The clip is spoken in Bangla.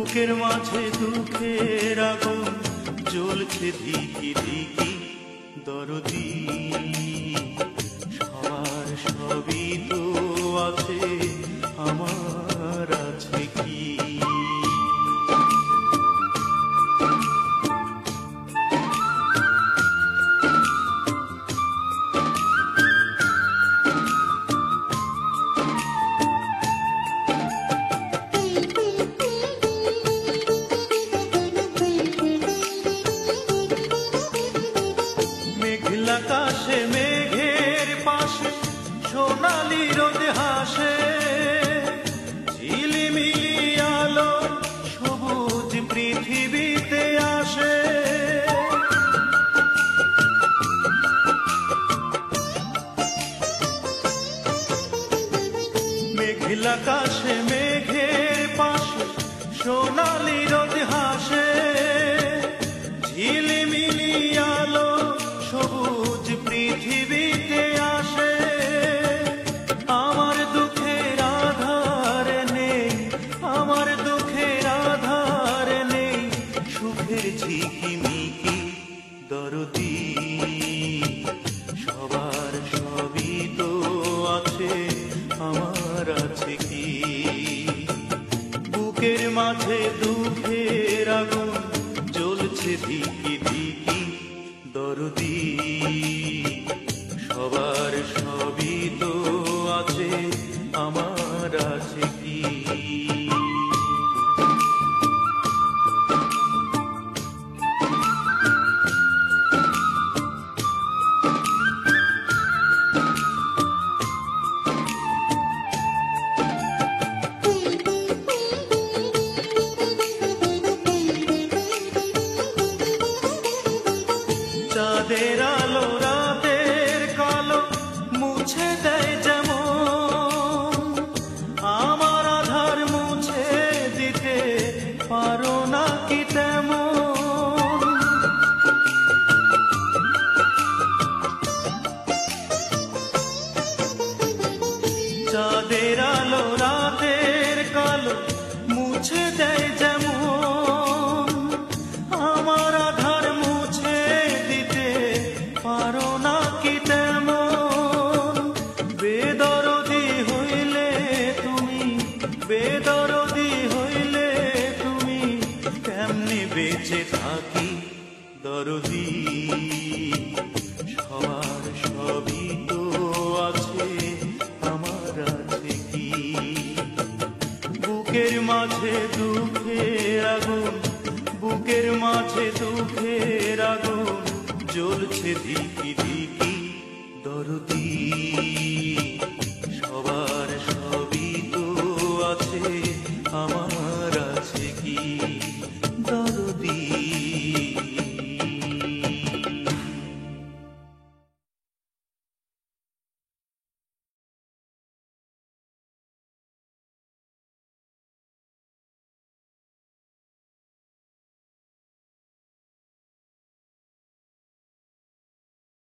বুকের মাঝে দুঃখের আগুন জ্বলছে ধিকি ধিকি দরদি সবার সবই তো আছে, আমার আছে কি? আকাশে মেঘের পাশে সোনালি রোদ হাসে, ঝিলিমিলি আলো সবুজ পৃথিবীতে আসে। মেঘলা আকাশে মেঘের পাশে সোনালি রোদ হাসে, ঝিলিমিলি আলো সবুজ পৃথিবীতে আসে। আমার দুঃখের আধার নেই, আমার দুঃখের আধার নেই, সুখের ঝিকিমিকি দরদি সবার সবই তো আছে, আমার আছে কি? বুকের মাঝে দুঃখের আগুন জ্বলছে ধিকি ধিকি দরদি সবার সবই তো আছে, আমার আছে কি? চাঁদের আলো রাতের কালো মুছে দেয় যেমন, আমার আধার মুছে দিতে পারো না কি তেমন? চাঁদের আলো রাতের কালো মুছে দেয় যেমন, আমার আধার মুছে দিতে পারো না কি তেমন? বেদরদি হইলে তুমি, বেদরদি হইলে তুমি, কেমনে বেঁচে থাকি দরদি সবার সবই তো আছে, আমার আছে কি? বুকের মাঝে দুঃখের আগুন, বুকের মাঝে দুঃখের আগুন জ্বলছে ধিকি ধিকি দরদি সবার সবই তো আছে, আমার